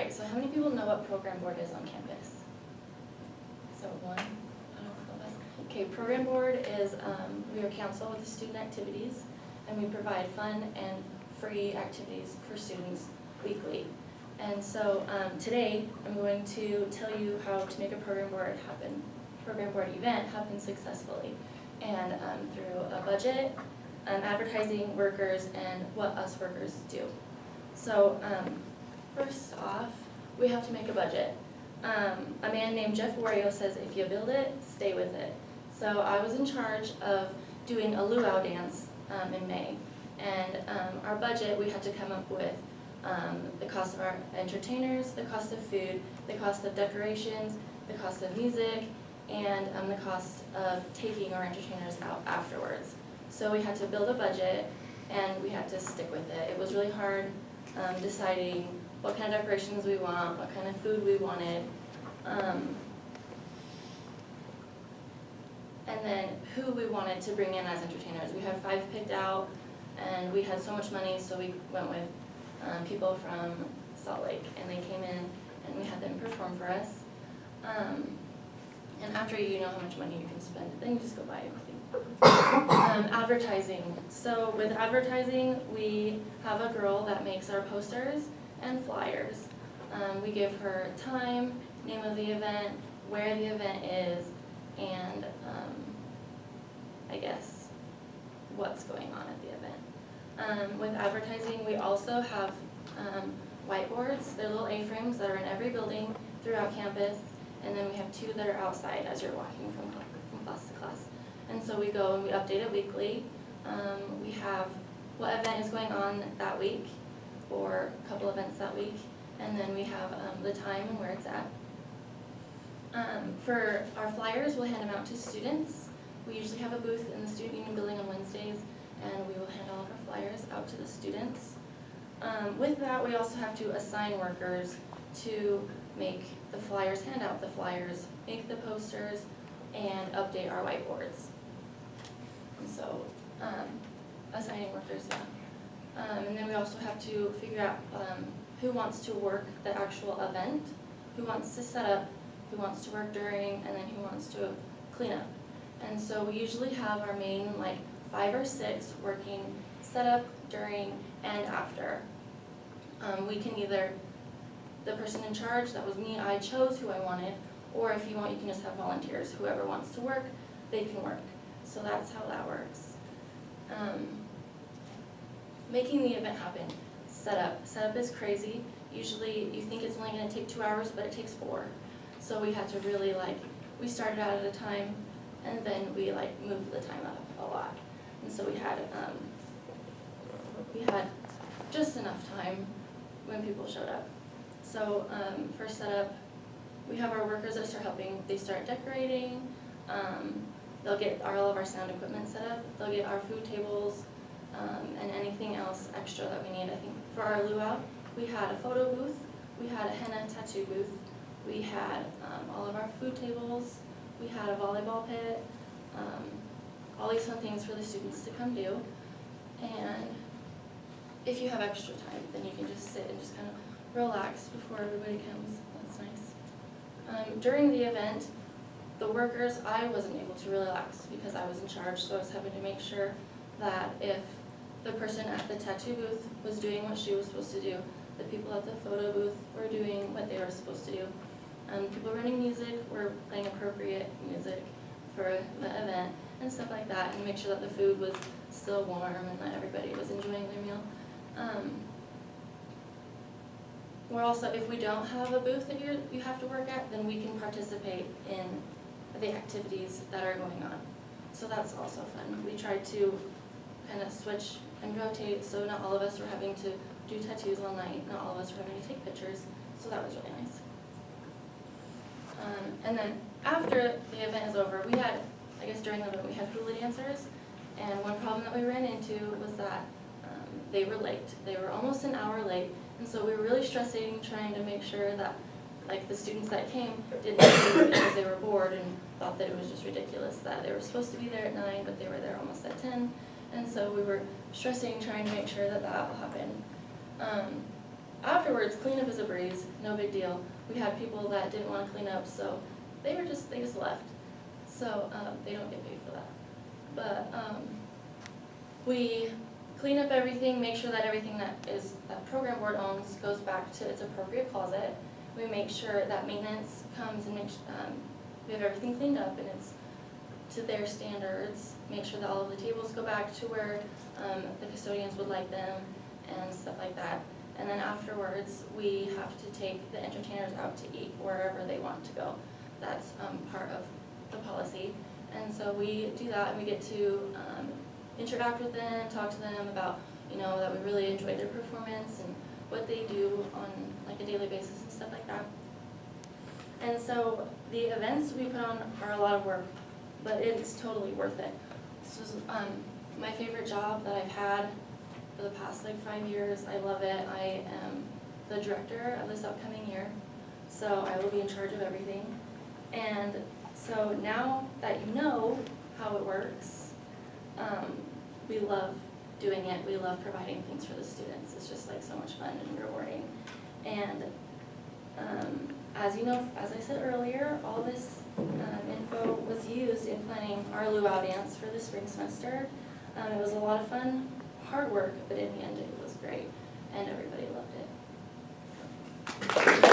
Alright, so how many people know what program board is on campus? So one, I don't know of us. Okay, program board is, we are council with the student activities, and we provide fun and free activities for students weekly. And so today, I'm going to tell you how to make a program board event happen successfully, and through a budget, advertising, workers, and what us workers do. So first off, we have to make a budget. A man named Jeff Wario says, if you build it, stay with it. So I was in charge of doing a luau dance in May. And our budget, we had to come up with the cost of our entertainers, the cost of food, the cost of decorations, the cost of music, and the cost of taking our entertainers out afterwards. So we had to build a budget, and we had to stick with it. It was really hard deciding what kind of decorations we want, what kind of food we wanted, and then who we wanted to bring in as entertainers. We had 5 picked out, and we had so much money, so we went with people from Salt Lake, and they came in, and we had them perform for us. And after you know how much money you can spend, then you just go buy everything. Advertising. So with advertising, we have a girl that makes our posters and flyers. We give her time, name of the event, where the event is, and I guess what's going on at the event. With advertising, we also have whiteboards. They're little A-frames that are in every building throughout campus, and then we have 2 that are outside as you're walking from class to class. And so we go and we update it weekly. We have what event is going on that week, or a couple events that week, and then we have the time and where it's at. For our flyers, we'll hand them out to students. We usually have a booth in the Student Union building on Wednesdays, and we will hand all of our flyers out to the students. With that, we also have to assign workers to make the flyers, hand out the flyers, make the posters, and update our whiteboards. And so, assigning workers, yeah. And then we also have to figure out who wants to work the actual event, who wants to set up, who wants to work during, and then who wants to clean up. And so we usually have our main 5 or 6 working set up, during, and after. We can either, the person in charge, that was me, I chose who I wanted, or if you want, you can just have volunteers. Whoever wants to work, they can work. So that's how that works. Making the event happen. Setup. Setup is crazy. Usually you think it's only going to take 2 hours, but it takes 4. So we had to really we started out at a time, and then we moved the time up a lot. And so we had just enough time when people showed up. So for setup, we have our workers that start helping. They start decorating. They'll get all of our sound equipment set up. They'll get our food tables and anything else extra that we need. I think for our luau, we had a photo booth. We had a henna tattoo booth. We had all of our food tables. We had a volleyball pit. All these fun things for the students to come do. And if you have extra time, then you can just sit and just kind of relax before everybody comes. That's nice. During the event, the workers, I wasn't able to relax because I was in charge, so I was having to make sure that if the person at the tattoo booth was doing what she was supposed to do, the people at the photo booth were doing what they were supposed to do. People running music were playing appropriate music for the event and stuff like that, and make sure that the food was still warm and that everybody was enjoying their meal. We're also, if we don't have a booth that you have to work at, then we can participate in the activities that are going on. So that's also fun. We tried to kind of switch and rotate, so not all of us were having to do tattoos all night, not all of us were having to take pictures, so that was really nice. And then after the event is over, we had, I guess during the event, we had hula dancers, and one problem that we ran into was that they were late. They were almost an hour late, and so we were really stressing, trying to make sure that the students that came didn't leave because they were bored and thought that it was just ridiculous that they were supposed to be there at 9, but they were there almost at 10, and so we were stressing, trying to make sure that that will happen. After afterwards, cleanup is a breeze, no big deal. We had people that didn't want to clean up, so they just left. So they don't get paid for that. But we clean up everything, make sure that everything that program board owns goes back to its appropriate closet. We make sure that maintenance comes and we have everything cleaned up and it's to their standards. Make sure that all of the tables go back to where the custodians would like them and stuff like that. And then afterwards, we have to take the entertainers out to eat wherever they want to go. That's part of the policy. And so we do that, and we get to interact with them, talk to them about, that we really enjoyed their performance and what they do on like a daily basis and stuff like that. And so the events we put on are a lot of work, but it's totally worth it. This was my favorite job that I've had for the past 5 years. I love it. I am the director of this upcoming year, so I will be in charge of everything. And so now that you know how it works, we love doing it. We love providing things for the students. It's just so much fun and rewarding. And as you know, as I said earlier, all this info was used in planning our luau dance for the spring semester. It was a lot of fun, hard work, but in the end it was great, and everybody loved it. So.